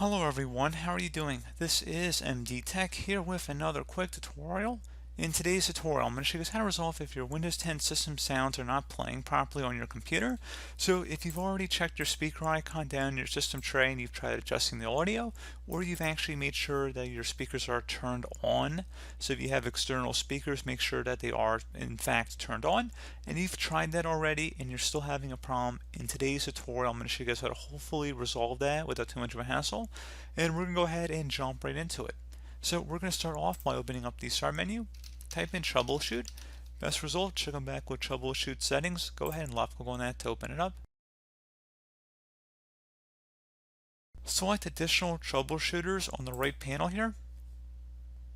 Hello everyone, how are you doing? This is MD Tech here with another quick tutorial. In today's tutorial, I'm going to show you guys how to resolve if your Windows 10 system sounds are not playing properly on your computer. So if you've already checked your speaker icon down in your system tray and you've tried adjusting the audio, or you've actually made sure that your speakers are turned on. So if you have external speakers, make sure that they are in fact turned on. And you've tried that already and you're still having a problem, in today's tutorial I'm going to show you guys how to hopefully resolve that without too much of a hassle. And we're going to go ahead and jump right into it. So we're going to start off by opening up the start menu. Type in troubleshoot. Best result should come back with troubleshoot settings. Go ahead and left click on that to open it up. Select additional troubleshooters on the right panel here.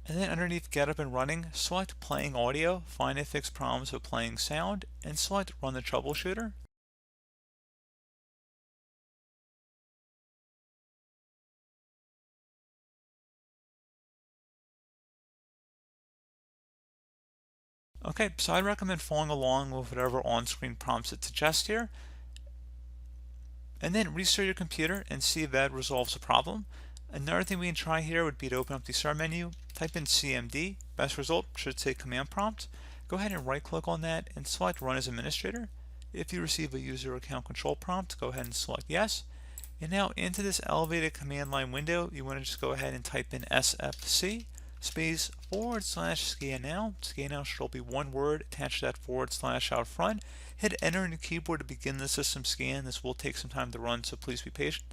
And then underneath get up and running, select playing audio, find and fix problems with playing sound, and select run the troubleshooter. Okay, so I'd recommend following along with whatever on-screen prompts it suggests here. And then restart your computer and see if that resolves the problem. Another thing we can try here would be to open up the start menu, type in CMD, best result should say command prompt. Go ahead and right click on that and select run as administrator. If you receive a user account control prompt, go ahead and select yes. And now into this elevated command line window, you want to just go ahead and type in SFC space /scan now. Scan now should all be one word attached to that / out front. Hit enter on your keyboard to begin the system scan. This will take some time to run, so please be patient.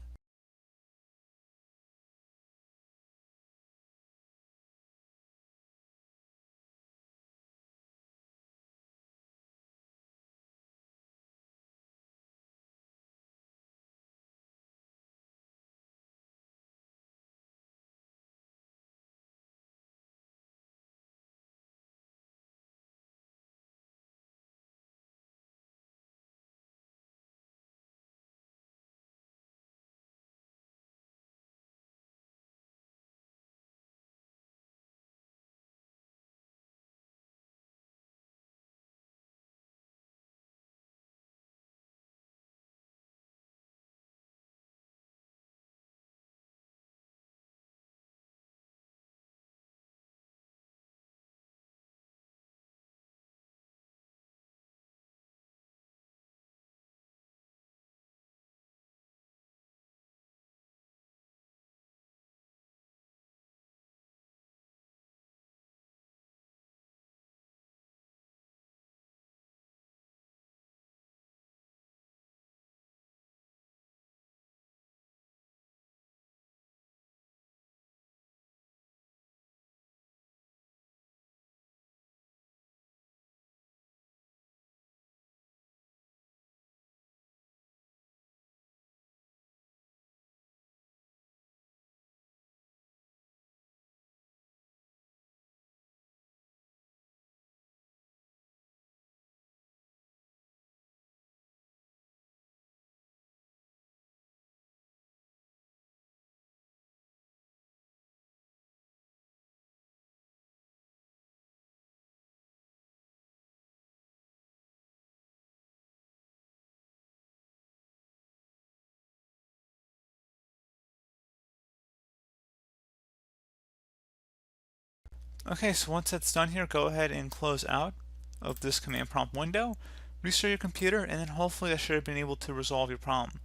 Okay, so once that's done here, go ahead and close out of this command prompt window, restart your computer, and then hopefully I should have been able to resolve your problem.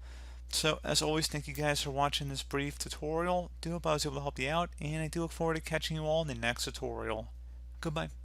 So as always, thank you guys for watching this brief tutorial. Do hope I was able to help you out, and I do look forward to catching you all in the next tutorial. Goodbye.